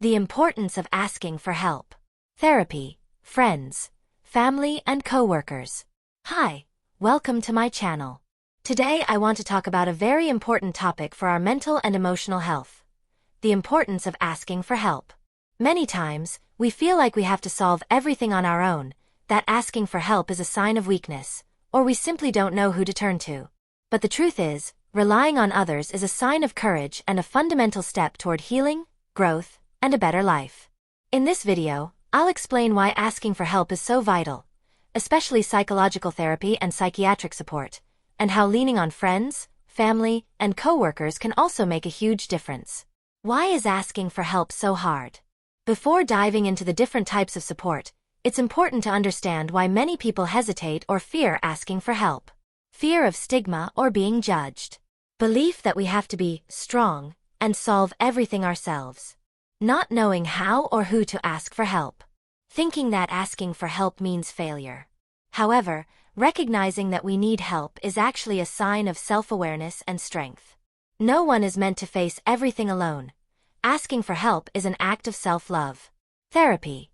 The importance of asking for help. Therapy, friends, family, and coworkers. Hi, welcome to my channel. Today I want to talk about a very important topic for our mental and emotional health. The importance of asking for help. Many times, we feel like we have to solve everything on our own, that asking for help is a sign of weakness, or we simply don't know who to turn to. But the truth is, relying on others is a sign of courage and a fundamental step toward healing, growth, and a better life. In this video, I'll explain why asking for help is so vital, especially psychological therapy and psychiatric support, and how leaning on friends, family, and coworkers can also make a huge difference. Why is asking for help so hard? Before diving into the different types of support, it's important to understand why many people hesitate or fear asking for help. Fear of stigma or being judged. Belief that we have to be strong and solve everything ourselves. Not knowing how or who to ask for help. Thinking that asking for help means failure. However, recognizing that we need help is actually a sign of self-awareness and strength. No one is meant to face everything alone. Asking for help is an act of self-love. Therapy.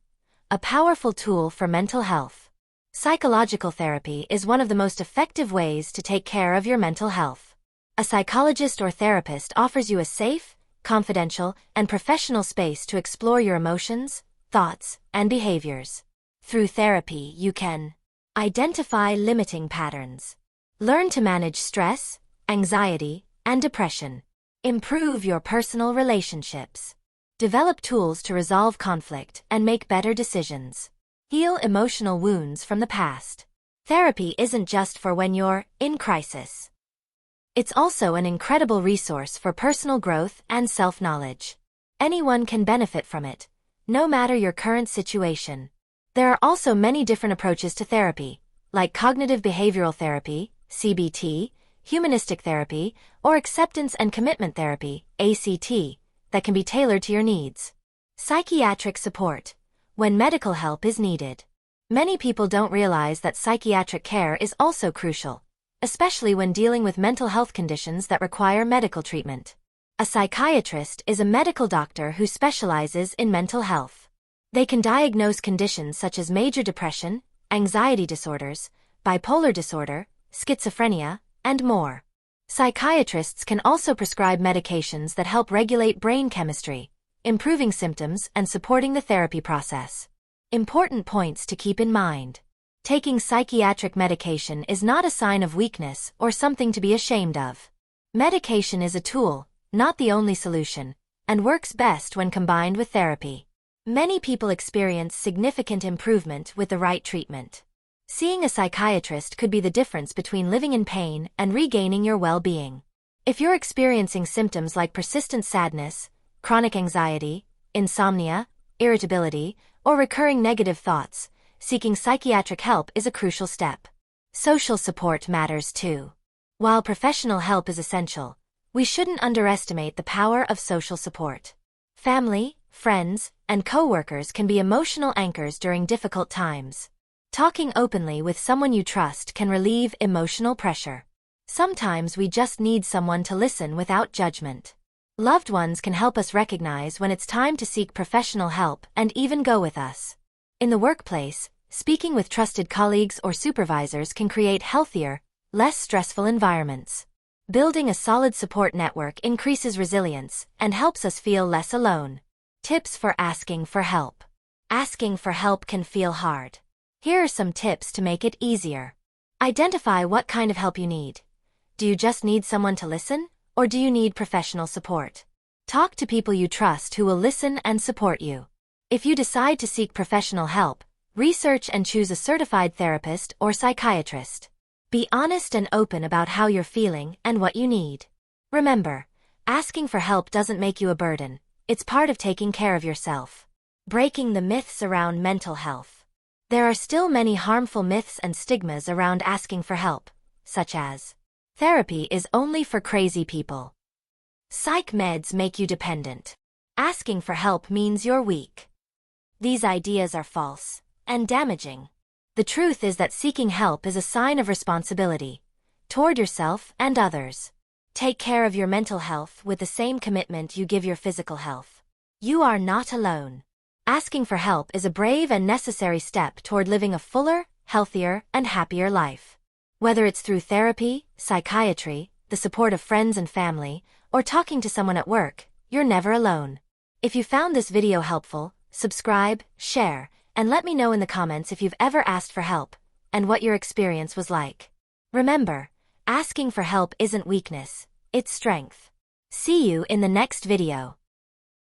A powerful tool for mental health. Psychological therapy is one of the most effective ways to take care of your mental health. A psychologist or therapist offers you a safe, confidential, and professional space to explore your emotions, thoughts, and behaviors. Through therapy, you can identify limiting patterns, learn to manage stress, anxiety, and depression, improve your personal relationships, develop tools to resolve conflict and make better decisions, heal emotional wounds from the past. Therapy isn't just for when you're in crisis. It's also an incredible resource for personal growth and self-knowledge. Anyone can benefit from it, no matter your current situation. There are also many different approaches to therapy, like cognitive behavioral therapy, CBT, humanistic therapy, or acceptance and commitment therapy, ACT, that can be tailored to your needs. Psychiatric support. When medical help is needed. Many people don't realize that psychiatric care is also crucial, especially when dealing with mental health conditions that require medical treatment. A psychiatrist is a medical doctor who specializes in mental health. They can diagnose conditions such as major depression, anxiety disorders, bipolar disorder, schizophrenia, and more. Psychiatrists can also prescribe medications that help regulate brain chemistry, improving symptoms and supporting the therapy process. Important points to keep in mind. Taking psychiatric medication is not a sign of weakness or something to be ashamed of. Medication is a tool, not the only solution, and works best when combined with therapy. Many people experience significant improvement with the right treatment. Seeing a psychiatrist could be the difference between living in pain and regaining your well-being. If you're experiencing symptoms like persistent sadness, chronic anxiety, insomnia, irritability, or recurring negative thoughts, seeking psychiatric help is a crucial step. Social support matters too. While professional help is essential, we shouldn't underestimate the power of social support. Family, friends, and coworkers can be emotional anchors during difficult times. Talking openly with someone you trust can relieve emotional pressure. Sometimes we just need someone to listen without judgment. Loved ones can help us recognize when it's time to seek professional help and even go with us. In the workplace, speaking with trusted colleagues or supervisors can create healthier, less stressful environments. Building a solid support network increases resilience and helps us feel less alone. Tips for asking for help. Asking for help can feel hard. Here are some tips to make it easier. Identify what kind of help you need. Do you just need someone to listen, or do you need professional support? Talk to people you trust who will listen and support you. If you decide to seek professional help, research and choose a certified therapist or psychiatrist. Be honest and open about how you're feeling and what you need. Remember, asking for help doesn't make you a burden. It's part of taking care of yourself. Breaking the myths around mental health. There are still many harmful myths and stigmas around asking for help, such as therapy is only for crazy people. Psych meds make you dependent. Asking for help means you're weak. These ideas are false and damaging. The truth is that seeking help is a sign of responsibility toward yourself and others. Take care of your mental health with the same commitment you give your physical health. You are not alone. Asking for help is a brave and necessary step toward living a fuller, healthier, and happier life. Whether it's through therapy, psychiatry, the support of friends and family, or talking to someone at work, you're never alone. If you found this video helpful, subscribe, share, and let me know in the comments if you've ever asked for help, and what your experience was like. Remember, asking for help isn't weakness, it's strength. See you in the next video.